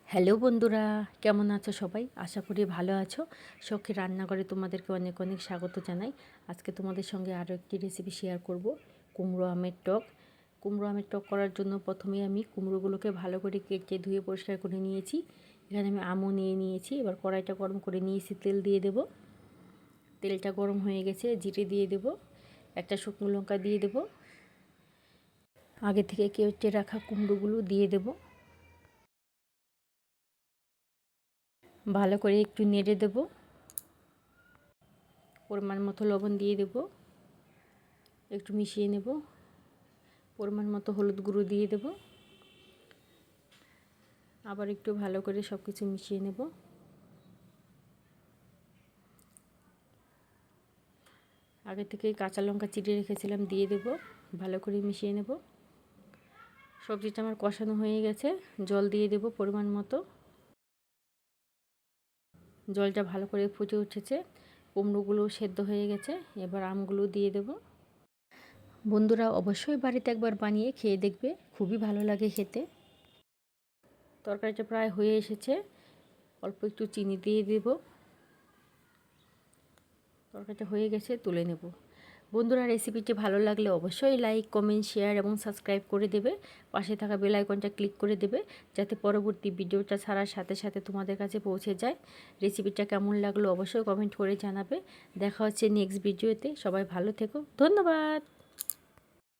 Hello বন্ধুরা, কেমন আছো সবাই? আশা করি ভালো আছো। শখের রান্নাঘরে তোমাদেরকে অনেক অনেক স্বাগত জানাই। আজকে তোমাদের সঙ্গে আরও একটি রেসিপি শেয়ার করব, কুমড়ো আমের টক। কুমড়ো আমের টক করার জন্য প্রথমে আমি কুমড়োগুলোকে ভালো করে কেটে ধুয়ে পরিষ্কার করে নিয়েছি। এখানে আমি আমও নিয়ে নিয়েছি। এবার কড়াইটা গরম করে নিয়েছি, তেল দিয়ে দেব। তেলটা গরম হয়ে গেছে, জিরে দিয়ে দেব, একটা শুকনো লঙ্কা দিয়ে দেব, আগে থেকে কেটে রাখা কুমড়োগুলো দিয়ে দেব। ভালো করে একটু নেড়ে দেব। পরিমাণ মতো লবণ দিয়ে দেব, একটু মিশিয়ে নেব। পরিমাণ মতো হলুদ গুঁড়ো দিয়ে দেব, আবার একটু ভালো করে সব কিছু মিশিয়ে নেব। আগে থেকে কাঁচা লঙ্কা চিড়ে রেখেছিলাম, দিয়ে দেব, ভালো করে মিশিয়ে নেব। সবজিটা আমার কষানো হয়ে গেছে, জল দিয়ে দেব পরিমাণ মতো। জলটা ভালো করে ফুটে উঠেছে, কুমড়োগুলো সেদ্ধ হয়ে গেছে। এবার আমগুলো দিয়ে দেব। বন্ধুরা অবশ্যই বাড়িতে একবার বানিয়ে খেয়ে দেখবে, খুবই ভালো লাগে খেতে। তরকারিটা প্রায় হয়ে এসেছে, অল্প একটু চিনি দিয়ে দেব। তরকারিটা হয়ে গেছে, তুলে নেব। বন্ধুরা রেসিপিটি ভালো লাগলে অবশ্যই লাইক, কমেন্ট, শেয়ার এবং সাবস্ক্রাইব করে দেবে। পাশে থাকা বেল আইকনটা ক্লিক করে দেবে, যাতে পরবর্তী ভিডিওটা ছাড়ার সাথে সাথে তোমাদের কাছে পৌঁছে যায়। রেসিপিটা কেমন লাগলো অবশ্যই কমেন্ট করে জানাবে। দেখা হচ্ছে নেক্সট ভিডিওতে। সবাই ভালো থেকো, ধন্যবাদ।